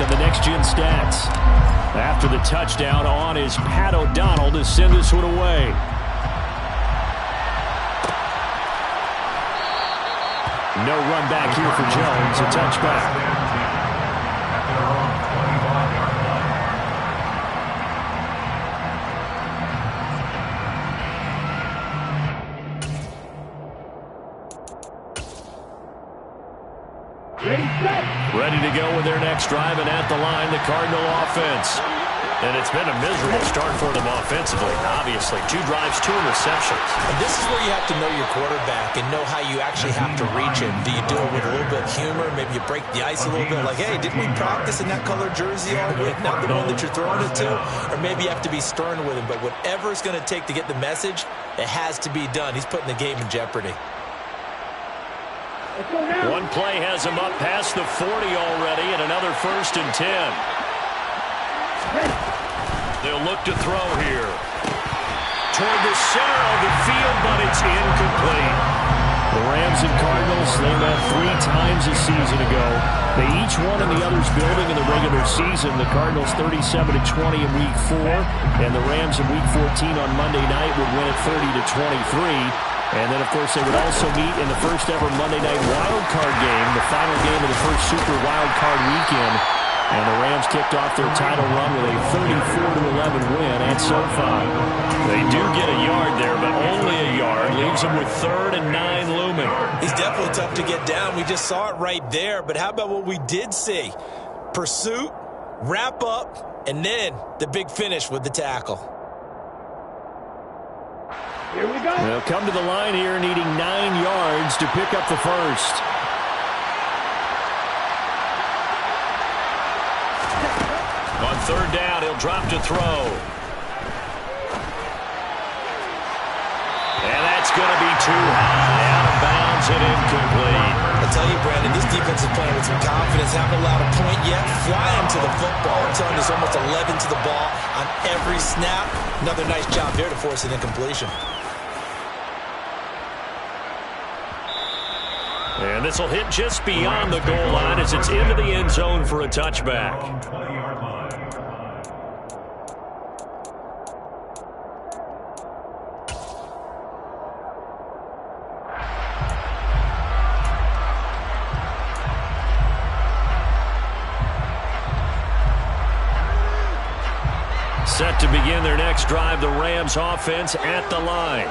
next on the Next Gen Stats. After the touchdown on is Pat O'Donnell to send this one away. No run back here for Jones, a touchback. Ready to go with their next drive, and at the line, the Cardinal offense. And it's been a miserable start for them offensively, obviously. 2 drives, 2 interceptions. And this is where you have to know your quarterback and know how you actually have to reach him. Do you do it with a little bit of humor? Maybe you break the ice a little bit, like, hey, didn't we practice in that color jersey all week, not the one that you're throwing it to? Or maybe you have to be stern with him. But whatever it's going to take to get the message, it has to be done. He's putting the game in jeopardy. One play has him up past the 40 already, and another 1st and 10. They'll look to throw here. Toward the center of the field, but it's incomplete. The Rams and Cardinals, they met 3 times a season ago. They each won in the other's building in the regular season. The Cardinals 37-20 in Week 4, and the Rams in Week 14 on Monday night would win it 30-23. And then, of course, they would also meet in the first ever Monday night wild card game, the final game of the first Super Wild Card weekend. And the Rams kicked off their title run with a 34-11 win at SoFi. They do get a yard there, but only a yard. Leaves them with 3rd and 9 looming. He's definitely tough to get down. We just saw it right there. But how about what we did see? Pursuit, wrap up, and then the big finish with the tackle. Here we go. They'll come to the line here needing 9 yards to pick up the first. On 3rd down, he'll drop to throw. And that's going to be too high. Out of bounds and incomplete. I'll tell you, Brandon, this defense is playing with some confidence. Haven't allowed a point yet. Flying to the football. I'm telling you, there's almost 11 to the ball on every snap. Another nice job there to force an incompletion. And this will hit just beyond the goal line as it's into the end zone for a touchback. Set to begin their next drive, the Rams offense at the line.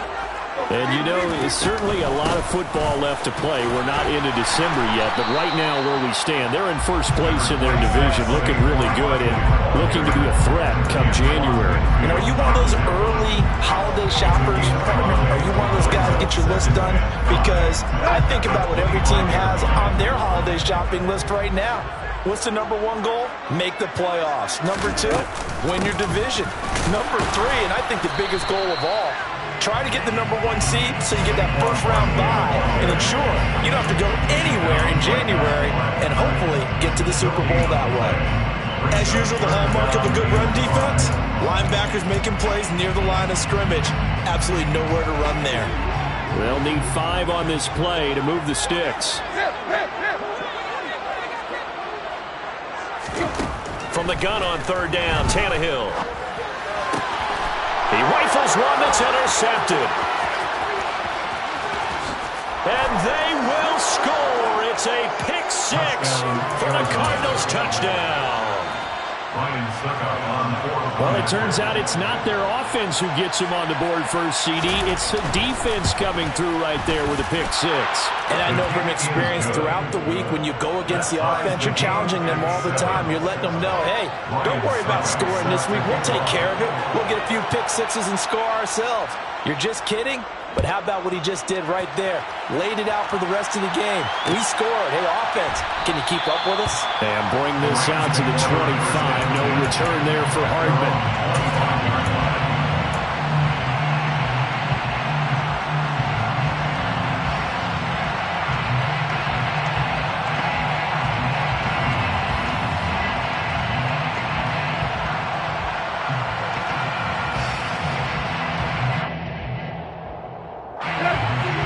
And, you know, it's certainly a lot of football left to play. We're not into December yet, but right now where we stand, they're in first place in their division, looking really good and looking to be a threat come January. You know, are you one of those early holiday shoppers, partner? Are you one of those guys get your list done? Because I think about what every team has on their holiday shopping list right now. What's the number 1 goal? Make the playoffs. Number 2, win your division. Number 3, and I think the biggest goal of all, try to get the number 1 seed so you get that first round bye and ensure you don't have to go anywhere in January and hopefully get to the Super Bowl that way. As usual, the hallmark of a good run defense, linebackers making plays near the line of scrimmage. Absolutely nowhere to run there. They'll need 5 on this play to move the sticks. From the gun on 3rd down, Tannehill. He rifles one that's intercepted. And they will score. It's a pick 6 for the Cardinals touchdown. Well, it turns out it's not their offense who gets him on the board first, CD. It's the defense coming through right there with a pick 6. And I know from experience throughout the week when you go against the offense, you're challenging them all the time. You're letting them know, hey, don't worry about scoring this week. We'll take care of it. We'll get a few pick 6s and score ourselves. You're just kidding? But how about what he just did right there? Laid it out for the rest of the game. We scored. Hey, offense, can you keep up with us? And bring this out to the 25. No return there for Hardman.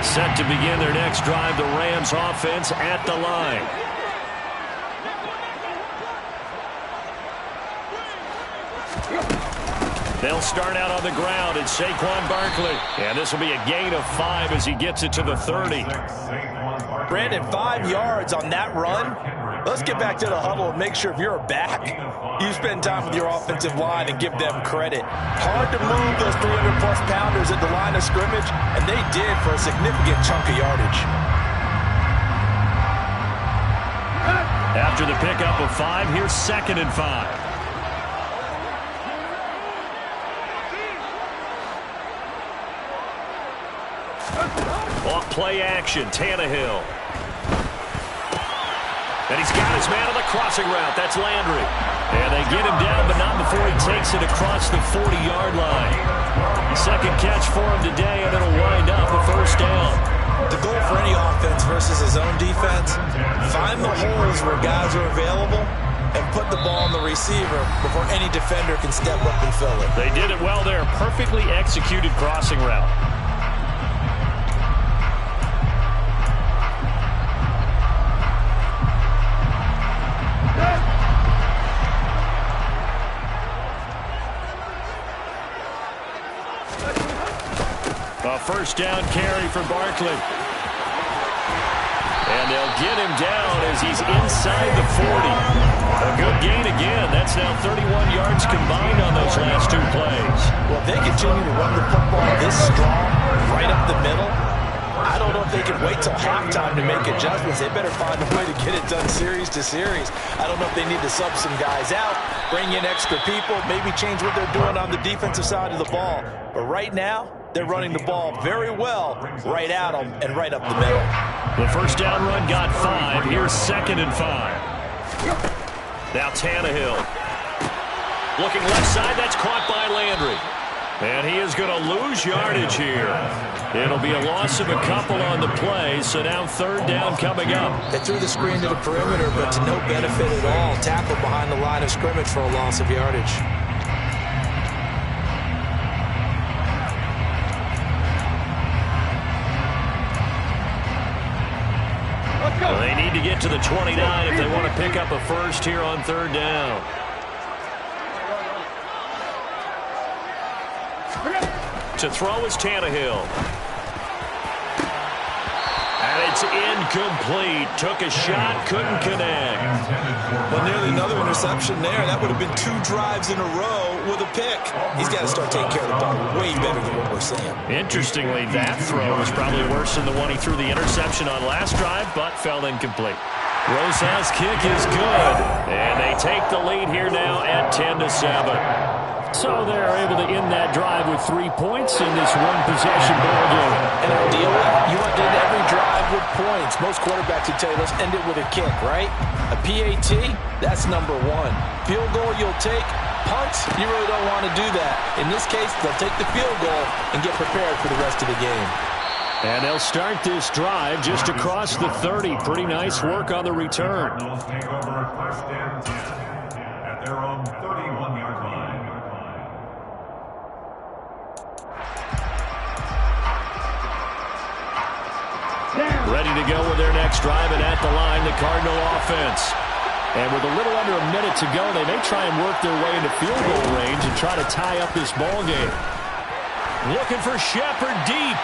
Set to begin their next drive, the Rams offense at the line. They'll start out on the ground. It's Saquon Barkley. And this will be a gain of 5 as he gets it to the 30. Brandon, 5 yards on that run. Let's get back to the huddle and make sure if you're a back, you spend time with your offensive line and give them credit. Hard to move those 300-plus pounders at the line of scrimmage, and they did for a significant chunk of yardage. After the pickup of 5, here's 2nd and 5. Off play action, Tannehill. And he's got his man on the crossing route. That's Landry. And they get him down, but not before he takes it across the 40-yard line. Second catch for him today, and it'll wind up a first down. The goal for any offense versus his own defense, find the holes where guys are available and put the ball on the receiver before any defender can step up and fill it. They did it well there. Perfectly executed crossing route. A first down carry for Barkley. And they'll get him down as he's inside the 40. A good gain again. That's now 31 yards combined on those last 2 plays. Well, if they continue to run the football this strong, right up the middle, I don't know if they can wait till halftime to make adjustments. They better find a way to get it done series to series. I don't know if they need to sub some guys out, bring in extra people, maybe change what they're doing on the defensive side of the ball. But right now, they're running the ball very well right at them and right up the middle. The first down run got 5. Here's 2nd and 5. Now Tannehill. Looking left side. That's caught by Landry. And he is going to lose yardage here. It'll be a loss of a couple on the play, so now 3rd down coming up. They threw the screen to the perimeter, but to no benefit at all. Tackled behind the line of scrimmage for a loss of yardage. Well, they need to get to the 29 if they want to pick up a first here on 3rd down. To throw is Tannehill. And it's incomplete. Took a shot, couldn't connect. Well, nearly another interception there. That would have been 2 drives in a row with a pick. He's got to start taking care of the ball way better than what we're seeing. Interestingly, that throw was probably worse than the one he threw the interception on last drive, but fell incomplete. Rose's kick is good. And they take the lead here now at 10-7. So they're able to end that drive with 3 points in this one-possession ball game. And ideally, you want to end every drive with points. Most quarterbacks would tell you, let's end it with a kick, right? A PAT, that's number 1. Field goal you'll take. Punts, you really don't want to do that. In this case, they'll take the field goal and get prepared for the rest of the game. And they'll start this drive just across the 30. Pretty nice work on the return. At their own 31-yard line. Ready to go with their next drive, and at the line, the Cardinal offense. And with a little under a minute to go, they may try and work their way into field goal range and try to tie up this ball game. Looking for Shepard deep.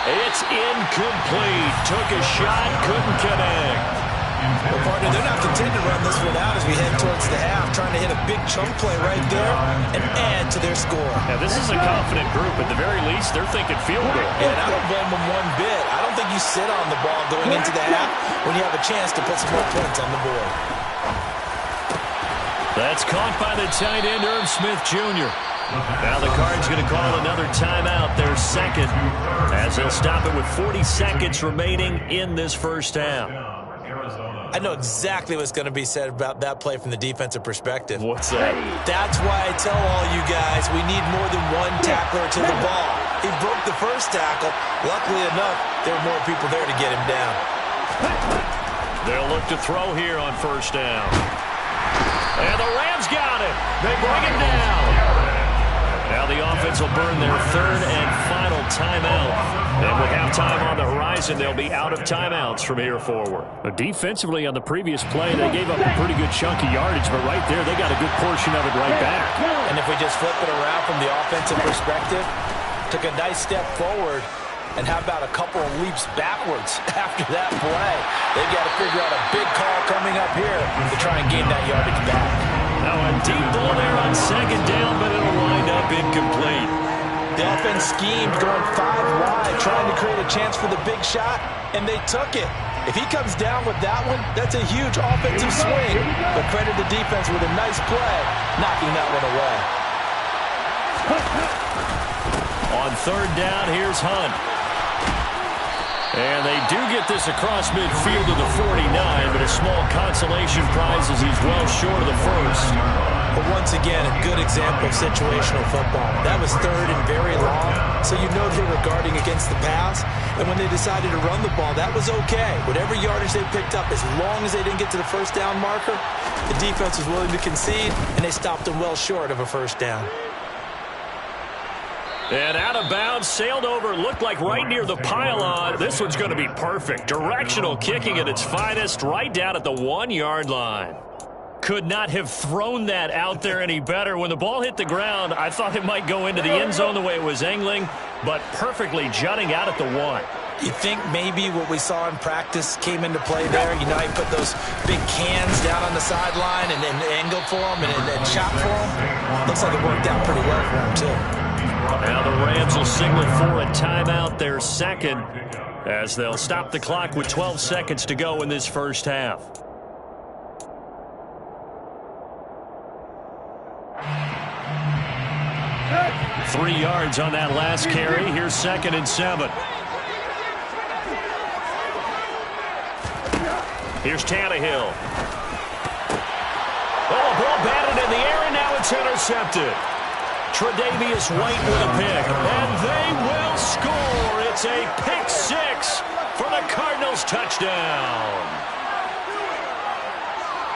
It's incomplete. Took a shot, couldn't connect. Well, partner, they're not content to run this one out as we head towards the half, trying to hit a big chunk play right there and add to their score. Now, this is a confident group. At the very least, they're thinking field goal. And I don't blame them one bit. I don't think you sit on the ball going into the half when you have a chance to put some more points on the board. That's caught by the tight end, Irv Smith Jr. Now the Cards going to call another timeout, their second, as they'll stop it with 40 seconds remaining in this first half. I know exactly what's going to be said about that play from the defensive perspective. What's that? That's why I tell all you guys we need more than one tackler to the ball. He broke the first tackle. Luckily enough, there were more people there to get him down. They'll look to throw here on first down. And the Rams got him. They bring him down. Now the offense will burn their third and final timeout. And with halftime on the horizon, they'll be out of timeouts from here forward. Defensively on the previous play, they gave up a pretty good chunk of yardage, but right there, they got a good portion of it right back. And if we just flip it around from the offensive perspective, took a nice step forward, and how about a couple of leaps backwards after that play? They've got to figure out a big call coming up here to try and gain that yardage back. Now a deep ball there on second down, but it'll wind up incomplete. The offense schemed going 5 wide, trying to create a chance for the big shot, and they took it. If he comes down with that one, that's a huge offensive swing. But credit the defense with a nice play, knocking that one away. On third down, here's Hunt. And they do get this across midfield to the 49, but a small consolation prize as he's well short of the first. But once again, a good example of situational football. That was third and very long, so you know they were guarding against the pass. And when they decided to run the ball, that was okay. Whatever yardage they picked up, as long as they didn't get to the first down marker, the defense was willing to concede, and they stopped them well short of a first down. And out of bounds, sailed over, looked like right near the pylon. This one's going to be perfect. Directional kicking at its finest, right down at the 1-yard line. Could not have thrown that out there any better. When the ball hit the ground, I thought it might go into the end zone the way it was angling, but perfectly jutting out at the 1. You think maybe what we saw in practice came into play there? You know, he put those big cans down on the sideline and angled for them and shot for them. Looks like it worked out pretty well for him, too. Now the Rams will signal for a timeout, their second, as they'll stop the clock with 12 seconds to go in this first half. Three yards on that last carry. Here's 2nd and 7. Here's Tannehill. Oh, a ball batted in the air, and now it's intercepted. Tre'Davious White with a pick, and they will score. It's a pick 6 for the Cardinals touchdown.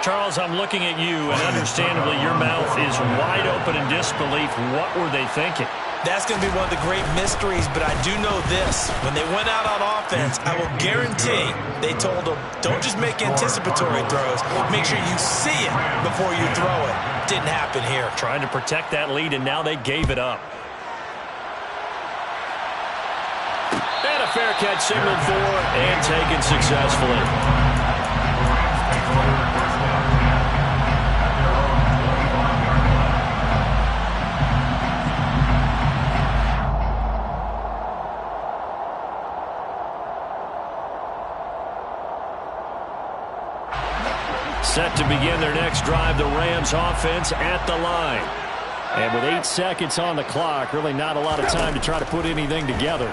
Charles, I'm looking at you, and understandably your mouth is wide open in disbelief. What were they thinking? That's going to be one of the great mysteries, but I do know this. When they went out on offense, I will guarantee they told them, don't just make anticipatory throws. Make sure you see it before you throw it. Didn't happen here. Trying to protect that lead, and now they gave it up. And a fair catch signaled for and taken successfully. Set to begin their next drive, the Rams offense at the line. And with 8 seconds on the clock, really not a lot of time to try to put anything together.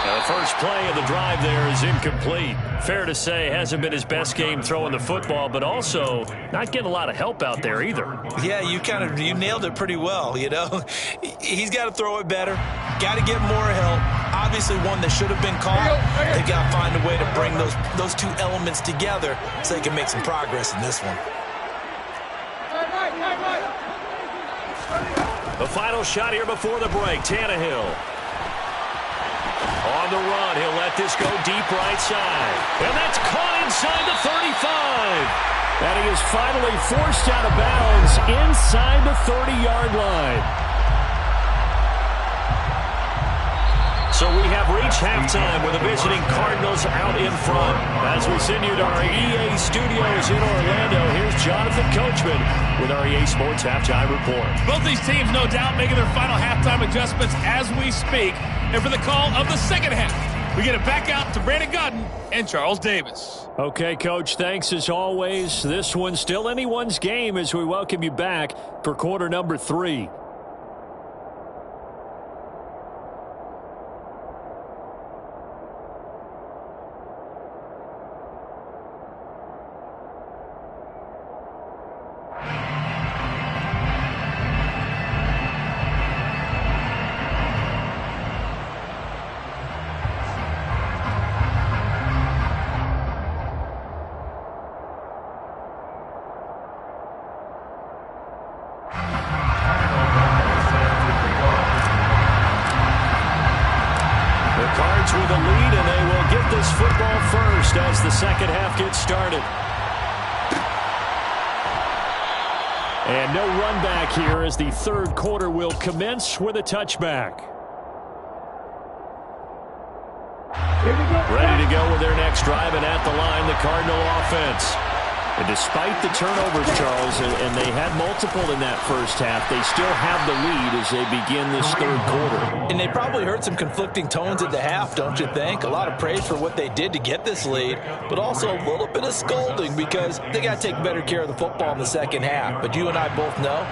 The first play of the drive there is incomplete. Fair to say, hasn't been his best game throwing the football, but also not getting a lot of help out there either. Yeah, you nailed it pretty well, you know. He's got to throw it better, got to get more help. Obviously one that should have been caught. They've got to find a way to bring those two elements together so they can make some progress in this one. The final shot here before the break, Tannehill. On the run, he'll let this go deep right side. And that's caught inside the 35. And he is finally forced out of bounds inside the 30-yard line. So we have reached halftime with the visiting Cardinals out in front. As we send you to our EA studios in Orlando, here's Jonathan Coachman with our EA Sports Halftime Report. Both these teams, no doubt, making their final halftime adjustments as we speak. And for the call of the second half, we get it back out to Brandon Godden and Charles Davis. Okay, Coach, thanks as always. This one's still anyone's game as we welcome you back for quarter number 3. is football first as the second half gets started. And no run back here as the third quarter will commence with a touchback. Ready to go with their next drive, and at the line, the Cardinal offense. And despite the turnovers, Charles, and they had multiple in that first half, they still have the lead as they begin this third quarter. And they probably heard some conflicting tones at the half, don't you think? A lot of praise for what they did to get this lead, but also a little bit of scolding because they got to take better care of the football in the second half. But you and I both know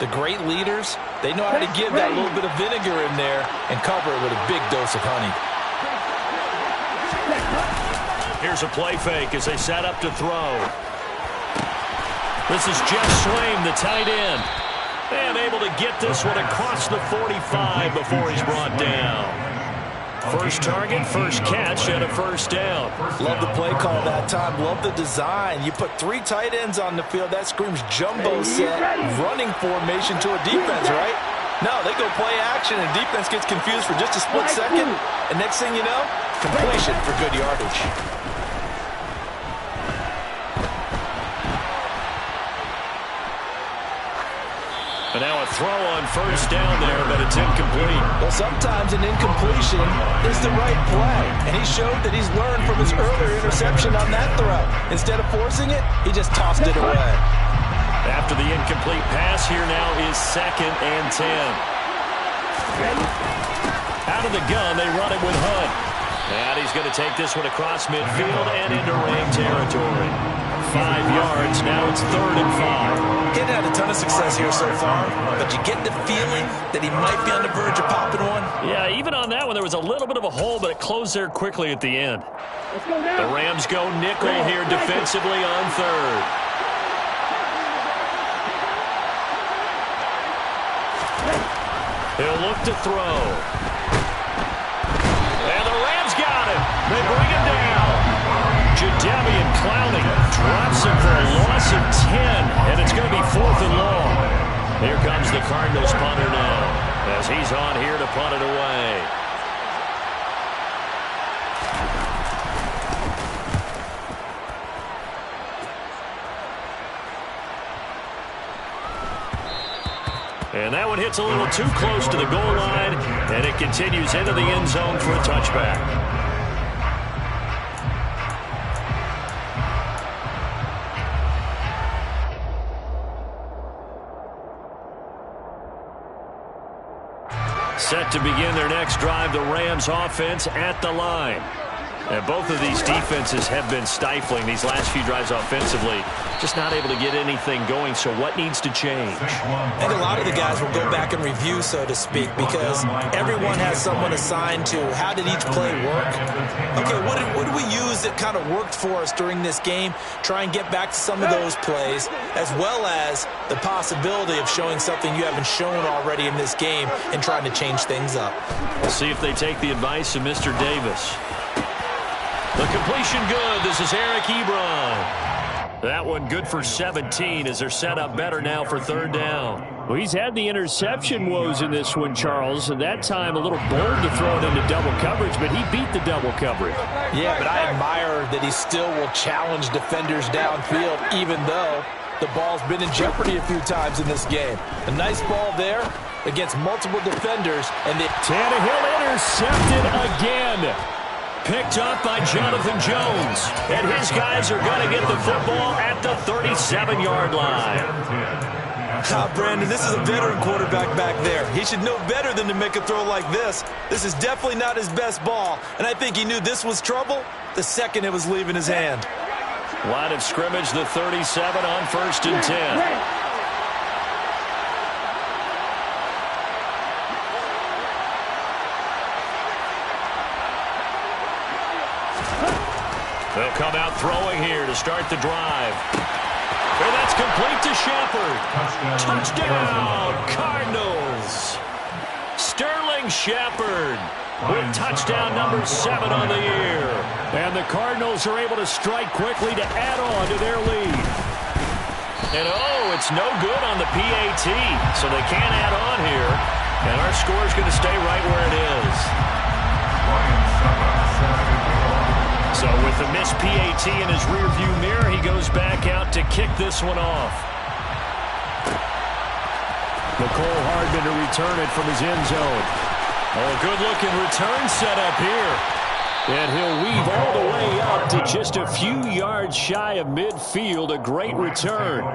the great leaders, they know how to give that little bit of vinegar in there and cover it with a big dose of honey. Here's a play fake as they set up to throw. This is Jeff Swaim, the tight end. And able to get this one across the 45 before he's brought down. First target, first catch, and a first down. Love the play call that time. Love the design. You put 3 tight ends on the field. That screams jumbo set, running formation to a defense, right? No, they go play action, and defense gets confused for just a split second. And next thing you know, completion for good yardage. And now a throw on first down there, but it's incomplete. Well, sometimes an incompletion is the right play. And he showed that he's learned from his earlier interception on that throw. Instead of forcing it, he just tossed it away. After the incomplete pass, here now is 2nd and 10. Out of the gun, they run it with Hunt. And he's going to take this one across midfield and into rain territory. 5 yards, now it's 3rd and 5. He's had a ton of success here so far, but you get the feeling that he might be on the verge of popping one. Yeah, even on that one, there was a little bit of a hole, but it closed there quickly at the end. The Rams go nickel here defensively on 3rd. He'll look to throw. And the Rams got him. They bring him down. Jadeveon Clowney drops him for a loss of 10, and it's going to be 4th and long. Here comes the Cardinals punter now, as he's on here to punt it away. And that one hits a little too close to the goal line, and it continues into the end zone for a touchback. Set to begin their next drive, the Rams offense at the line. And both of these defenses have been stifling these last few drives offensively. Just not able to get anything going, so what needs to change? I think a lot of the guys will go back and review, so to speak, because everyone has someone assigned to how did each play work. Okay, what did we use that kind of worked for us during this game? Try and get back to some of those plays, as well as the possibility of showing something you haven't shown already in this game and trying to change things up. We'll see if they take the advice of Mr. Davis. The completion good. This is Eric Ebron. That one good for 17 as they're set up better now for 3rd down. Well, he's had the interception woes in this one, Charles, and that time a little bold to throw it into double coverage, but he beat the double coverage. Yeah, but I admire that he still will challenge defenders downfield, even though the ball's been in jeopardy a few times in this game. A nice ball there against multiple defenders. And Tannehill intercepted again. Picked up by Jonathan Jones. And his guys are going to get the football at the 37-yard line. Brandon, this is a veteran quarterback back there. He should know better than to make a throw like this. This is definitely not his best ball. And I think he knew this was trouble the second it was leaving his hand. Line of scrimmage, the 37 on 1st and 10. They'll come out throwing here to start the drive. And that's complete to Shepard. Touchdown, Cardinals. Sterling Shepard with touchdown number 7 on the year. And the Cardinals are able to strike quickly to add on to their lead. And it's no good on the PAT, so they can't add on here. And our score is going to stay right where it is. So with the missed PAT in his rearview mirror, he goes back out to kick this one off. Nicole Hardman to return it from his end zone. Oh, good-looking return set up here. And he'll weave all the way up to just a few yards shy of midfield. A great return.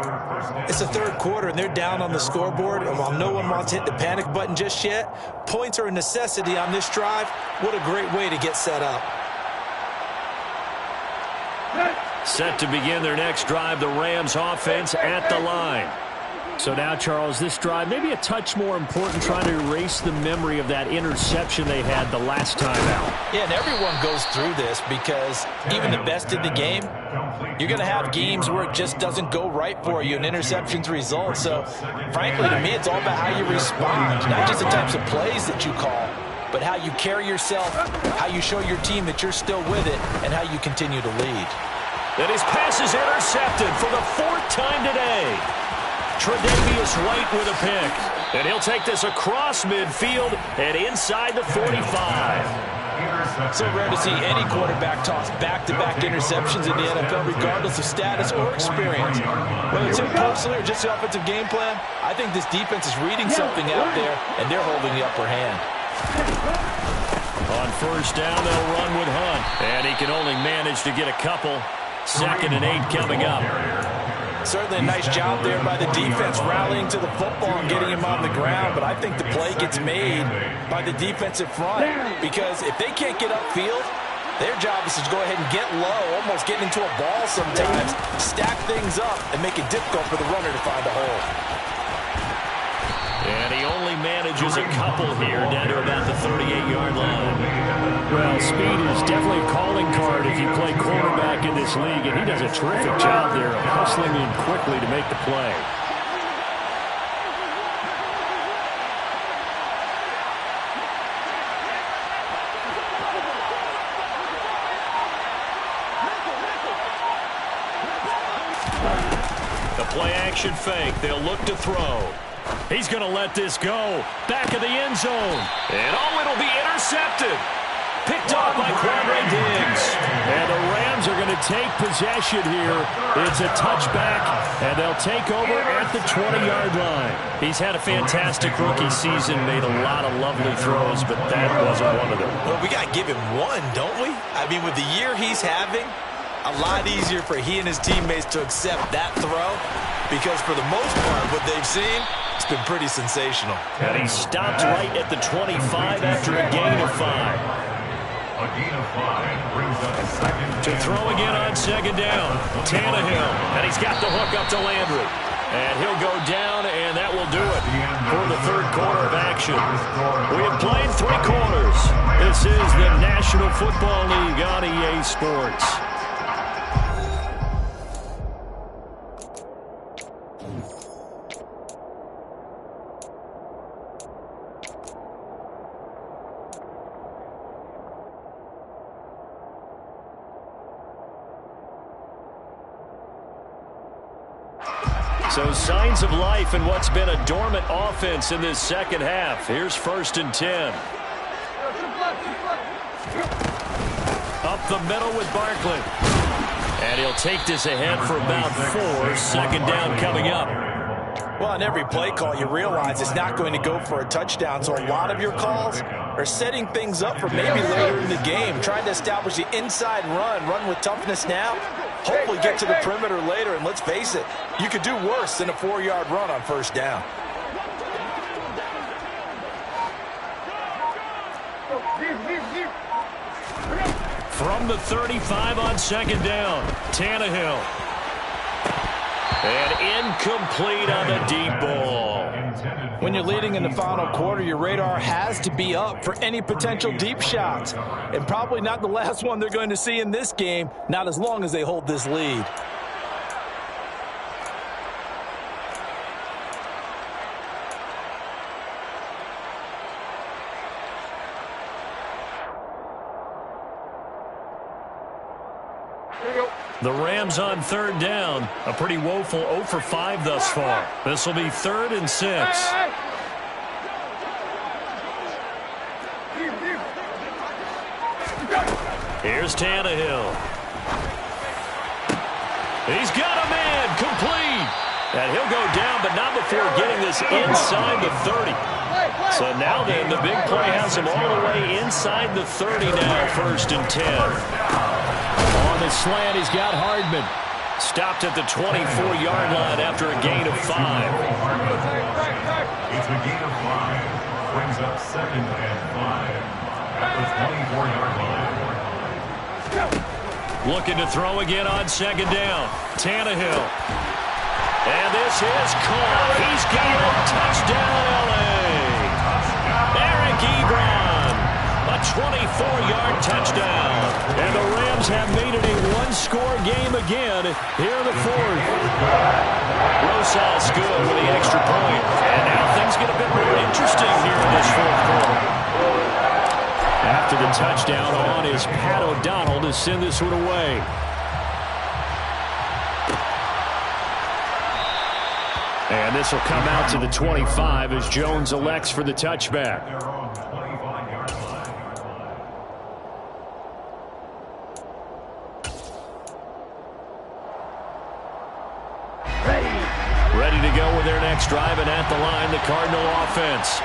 It's the third quarter, and they're down on the scoreboard. And while no one wants to hit the panic button just yet, points are a necessity on this drive. What a great way to get set up. Set to begin their next drive, the Rams offense at the line. So now, Charles, this drive maybe a touch more important, trying to erase the memory of that interception they had the last time out. Yeah, and everyone goes through this because even the best in the game, you're going to have games where it just doesn't go right for you and interceptions result. So, frankly, to me, it's all about how you respond, not just the types of plays that you call, but how you carry yourself, how you show your team that you're still with it, and how you continue to lead. And his pass is intercepted for the fourth time today. Tre'Davious White with a pick. And he'll take this across midfield and inside the 45. So rare to see any quarterback toss back-to-back interceptions in the NFL, regardless of status or experience. Whether it's him personally or just the offensive game plan, I think this defense is reading something out there, and they're holding the upper hand. On first down, they'll run with Hunt. And he can only manage to get a couple. 2nd and 8 coming up. Certainly a nice job there by the defense, rallying to the football and getting him on the ground. But I think the play gets made by the defensive front, because if they can't get upfield, their job is to go ahead and get low, almost get into a ball sometimes, stack things up, and make it difficult for the runner to find a hole. And he only manages a couple here, down to about the 38-yard line. Well, speed is definitely a calling card if you play quarterback in this league, and he does a terrific job there of hustling in quickly to make the play. The play-action fake. They'll look to throw. He's going to let this go. Back of the end zone. And it'll be intercepted. Picked off by Quandre Diggs. And the Rams are going to take possession here. It's a touchback, and they'll take over at the 20-yard line. He's had a fantastic rookie season, made a lot of lovely throws, but that wasn't one of them. Well, we got to give him one, don't we? I mean, with the year he's having, a lot easier for he and his teammates to accept that throw, because for the most part, what they've seen, it's been pretty sensational. And he stopped right at the 25 after a gain of 5. A gain of 5 brings up second. To throw again on 2nd down. Tannehill, and he's got the hook up to Landry. And he'll go down, and that will do it for the third quarter of action. We have played 3 quarters. This is the National Football League on EA Sports. So signs of life in what's been a dormant offense in this second half. Here's 1st and 10. Up the middle with Barkley. And he'll take this ahead for about 4. 2nd down coming up. Well, on every play call, you realize it's not going to go for a touchdown. So a lot of your calls are setting things up for maybe later in the game, trying to establish the inside run with toughness now. Hopefully get to the perimeter later, and let's face it, you could do worse than a 4-yard run on 1st down. From the 35 on 2nd down, Tannehill. And incomplete on the deep ball. When you're leading in the final quarter, your radar has to be up for any potential deep shots. And probably not the last one they're going to see in this game, not as long as they hold this lead. The Rams on 3rd down. A pretty woeful 0 for 5 thus far. This will be 3rd and 6. Here's Tannehill. He's got a man complete. And he'll go down, but not before getting this inside the 30. So now then, the big play has him all the way inside the 30 now, 1st and 10. On the slant, he's got Hardman. Stopped at the 24-yard line after a gain of 5. It's a gain of 5. Brings up 2nd and 5 at the 24-yard line. Looking to throw again on 2nd down. Tannehill. And this is caught. He's got it. Touchdown, L.A. Eric Ebron. A 24-yard touchdown. And the Rams have made it a one-score game again here in the 4th. Rosas good with the extra point. And now things get a bit more interesting here in this 4th quarter. After the touchdown on is Pat O'Donnell to send this one away. And this will come out to the 25 as Jones elects for the touchback. Ready to go with their next drive, and at the line, the Cardinal offense.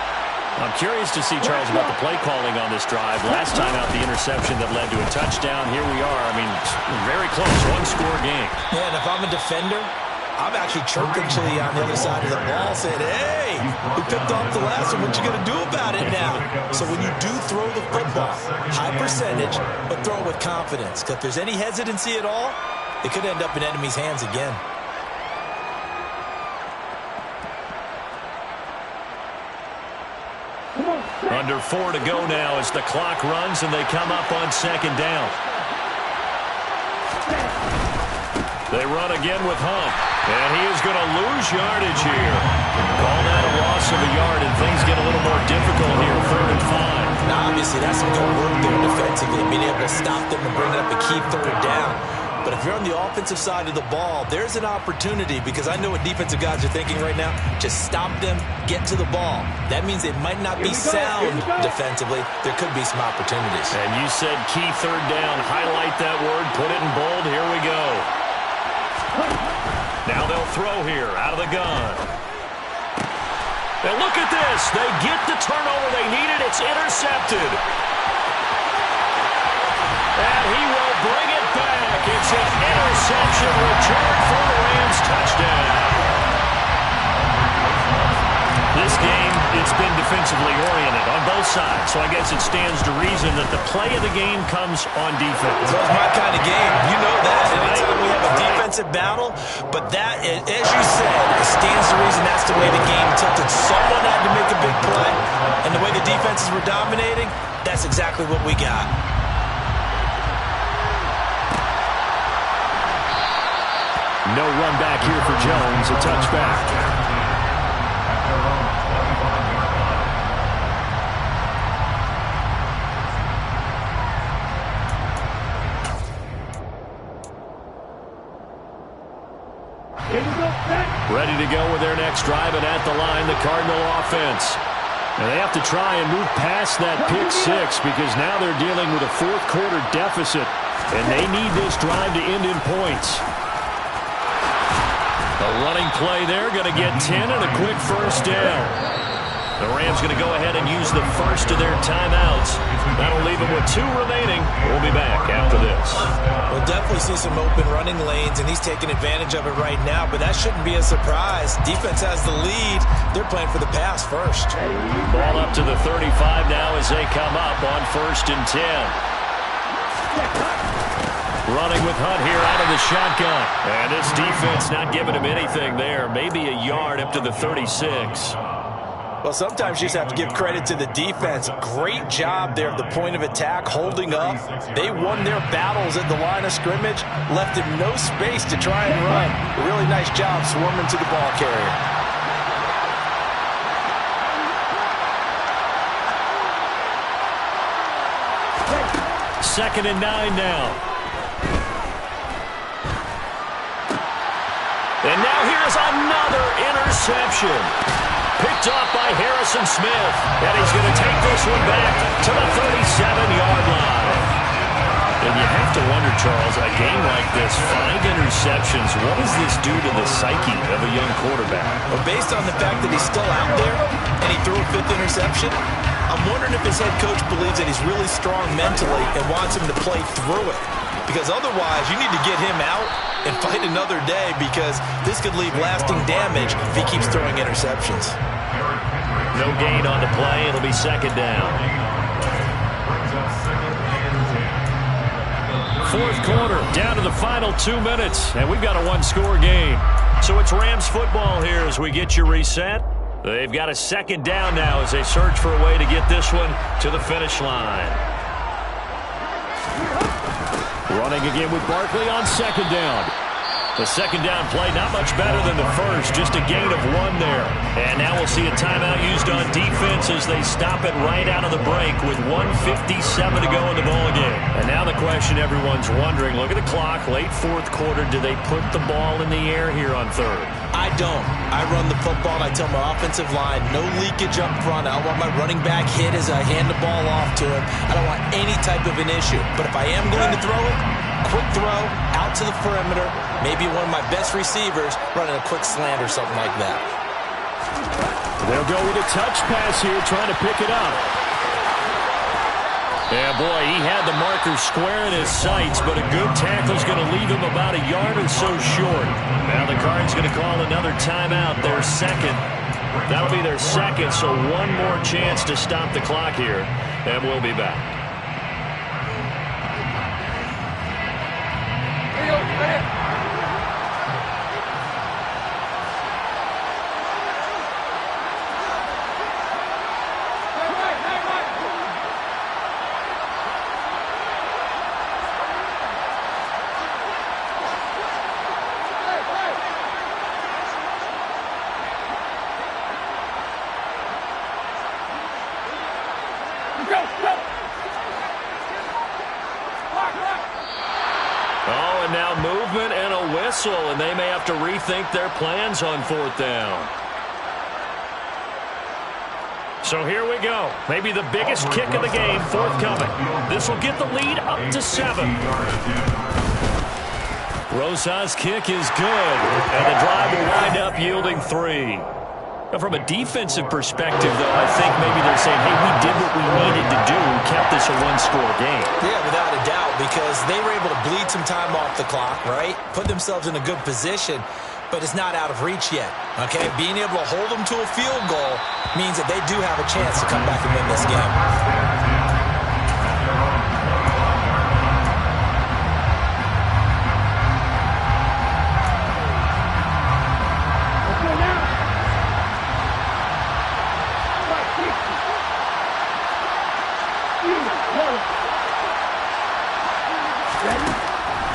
I'm curious to see, Charles, about the play calling on this drive. Last time out, the interception that led to a touchdown. Here we are. I mean, very close, one-score game. Yeah, and if I'm a defender, I'm actually chirping Chili on the other side of the ball saying, hey, we picked off the last one. What you going to do about it now? So when you do throw the football, high percentage, but throw it with confidence. Because if there's any hesitancy at all, it could end up in enemy's hands again. Under 4 to go now as the clock runs and they come up on 2nd down. They run again with Hunt. And he is going to lose yardage here. Call that a loss of a yard, and things get a little more difficult here, 3rd and 5. Now, obviously, that's some good work there defensively, being able to stop them and bring up a key 3rd down. But if you're on the offensive side of the ball, there's an opportunity, because I know what defensive guys are thinking right now. Just stop them, get to the ball. That means it might not be sound defensively. There could be some opportunities. And you said key 3rd down. Highlight that word. Put it in bold. Here we go. Now they'll throw here out of the gun. And look at this. They get the turnover they needed. It's intercepted. And he will bring it back. It's an interception return for the Rams. Touchdown. This game, it's been defensively oriented on both sides, so I guess it stands to reason that the play of the game comes on defense. Well, it's my kind of game. You know that. Anytime we have a defensive battle, but that, as you said, it stands to reason that's the way the game tilted. Someone had to make a big play, and the way the defenses were dominating, that's exactly what we got. No run back here for Jones, a touchback. Ready to go with their next drive, and at the line, the Cardinal offense. And they have to try and move past that pick 6 because now they're dealing with a 4th quarter deficit, and they need this drive to end in points. A running play there, going to get 10 and a quick 1st down. The Rams going to go ahead and use the first of their timeouts. That'll leave them with 2 remaining. We'll be back after this. We'll definitely see some open running lanes, and he's taking advantage of it right now, but that shouldn't be a surprise. Defense has the lead. They're playing for the pass first. Ball up to the 35 now as they come up on 1st and 10. Running with Hunt here out of the shotgun. And this defense not giving him anything there. Maybe a yard up to the 36. Well, sometimes you just have to give credit to the defense. Great job there at the point of attack, holding up. They won their battles at the line of scrimmage, left him no space to try and run. A really nice job swarming to the ball carrier. Second and 9 now. And now here's another interception. Picked off by Harrison Smith. And he's going to take this one back to the 37-yard line. And you have to wonder, Charles, a game like this, 5 interceptions, what does this do to the psyche of a young quarterback? Well, based on the fact that he's still out there and he threw a 5th interception, I'm wondering if his head coach believes that he's really strong mentally and wants him to play through it. Because otherwise, you need to get him out and fight another day, because this could leave lasting damage if he keeps throwing interceptions. No gain on the play. It'll be 2nd down. 4th quarter, down to the final 2 minutes, and we've got a 1-score game. So it's Rams football here as we get you reset. They've got a 2nd down now as they search for a way to get this one to the finish line. Running again with Barkley on 2nd down. The 2nd down play, not much better than the first, just a gain of 1 there. And now we'll see a timeout used on defense as they stop it right out of the break with 1:57 to go in the ballgame. And now the question everyone's wondering, look at the clock, late 4th quarter, do they put the ball in the air here on 3rd? I don't. I run the football, and I tell my offensive line, no leakage up front. I don't want my running back hit as I hand the ball off to him. I don't want any type of an issue. But if I am going to throw it, quick throw, out to the perimeter, maybe one of my best receivers running a quick slant or something like that. They'll go with a touch pass here, trying to pick it up. Yeah, boy, he had the marker square in his sights, but a good tackle's going to leave him about a yard or so short. Now the Card's going to call another timeout, their 2nd. That'll be their 2nd, so one more chance to stop the clock here, and we'll be back. Oh, and now movement and a whistle, and they may have to rethink their plans on 4th down. So here we go. Maybe the biggest kick of the game forthcoming. This will get the lead up to 7. Rosa's kick is good, and the drive will wind up yielding 3. Now, from a defensive perspective, though, I think maybe they're saying, hey, we did what we needed to do and kept this a 1-score game. Yeah, without a doubt, because they were able to bleed some time off the clock, right? Put themselves in a good position, but it's not out of reach yet, okay? Being able to hold them to a field goal means that they do have a chance to come back and win this game.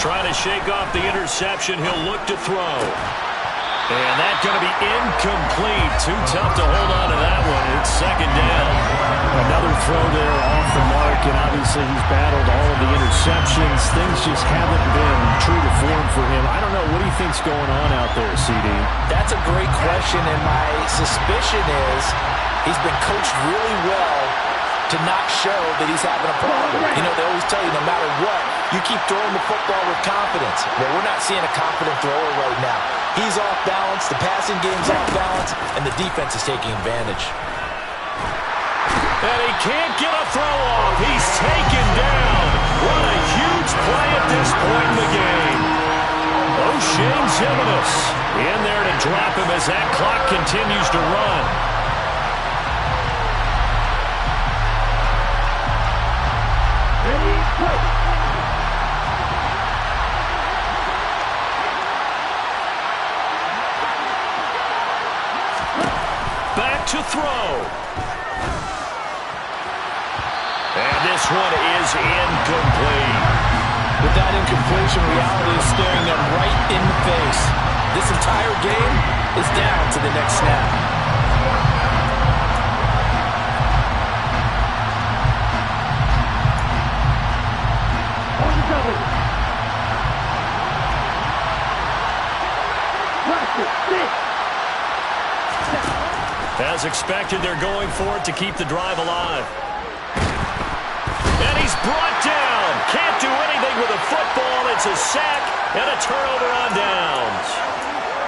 Trying to shake off the interception. He'll look to throw. And that's going to be incomplete. Too tough to hold on to that one. It's 2nd down. Another throw there off the mark, and obviously he's battled all of the interceptions. Things just haven't been true to form for him. I don't know. What do you think's going on out there, CD? That's a great question, and my suspicion is he's been coached really well to not show that he's having a problem. You know, they always tell you no matter what, you keep throwing the football with confidence. Well, we're not seeing a confident thrower right now. He's off balance, the passing game's off balance, and the defense is taking advantage. And he can't get a throw off. He's taken down. What a huge play at this point in the game. O'Shane Zimenez in there to drop him as that clock continues to run. Back to throw. And this one is incomplete. With that incompletion, reality is staring them right in the face. This entire game is down to the next snap. As expected, they're going for it to keep the drive alive. And And he's brought down. Can't do anything with a football. It's a sack and a turnover on downs.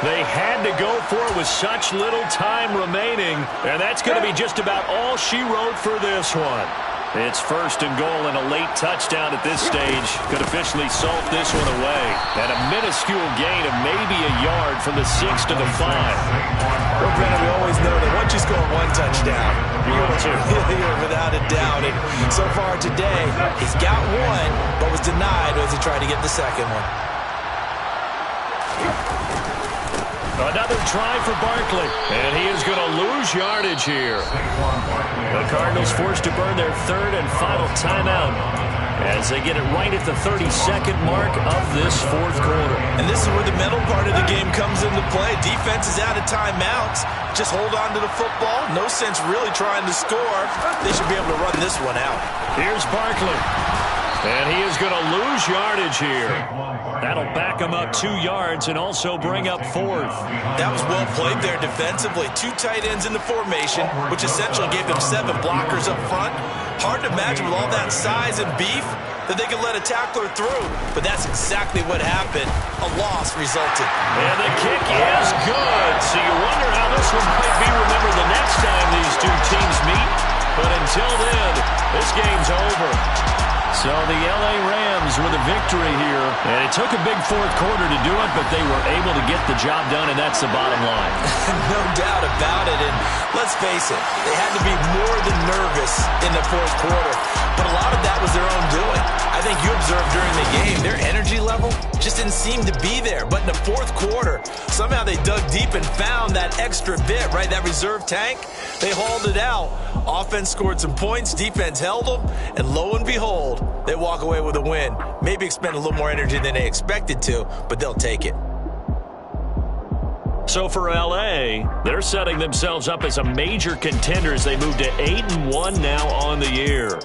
They had to go for it with such little time remaining, and that's going to be just about all she wrote for this one. It's first and goal and a late touchdown at this stage could officially salt this one away. And a minuscule gain of maybe a yard from the 6 to the 5. Well, Brennan, we always know that once you score one touchdown, you're without a doubt. And so far today, he's got one, but was denied as he tried to get the second one. Another try for Barkley, and he is going to lose yardage here. The Cardinals forced to burn their third and final timeout as they get it right at the 32nd mark of this fourth quarter. And this is where the mental part of the game comes into play. Defense is out of timeouts. Just hold on to the football. No sense really trying to score. They should be able to run this one out. Here's Barkley. And he is going to lose yardage here. That'll back him up 2 yards and also bring up fourth. That was well played there defensively. 2 tight ends in the formation, which essentially gave them 7 blockers up front. Hard to imagine with all that size and beef that they could let a tackler through. But that's exactly what happened. A loss resulted. And the kick is good. So you wonder how this one might be remembered the next time these two teams meet. But until then, this game's over. So the L.A. Rams with a victory here. And it took a big fourth quarter to do it, but they were able to get the job done, and that's the bottom line. No doubt about it. And let's face it, they had to be more than nervous in the fourth quarter. But a lot of that was their own doing. I think you observed during the game, their energy level just didn't seem to be there. But in the fourth quarter, somehow they dug deep and found that extra bit, right? That reserve tank. They hauled it out. Offense scored some points. Defense held them. And lo and behold, they walk away with a win. Maybe expend a little more energy than they expected to, but they'll take it. So for L.A., they're setting themselves up as a major contender as they move to 8-1 now on the year.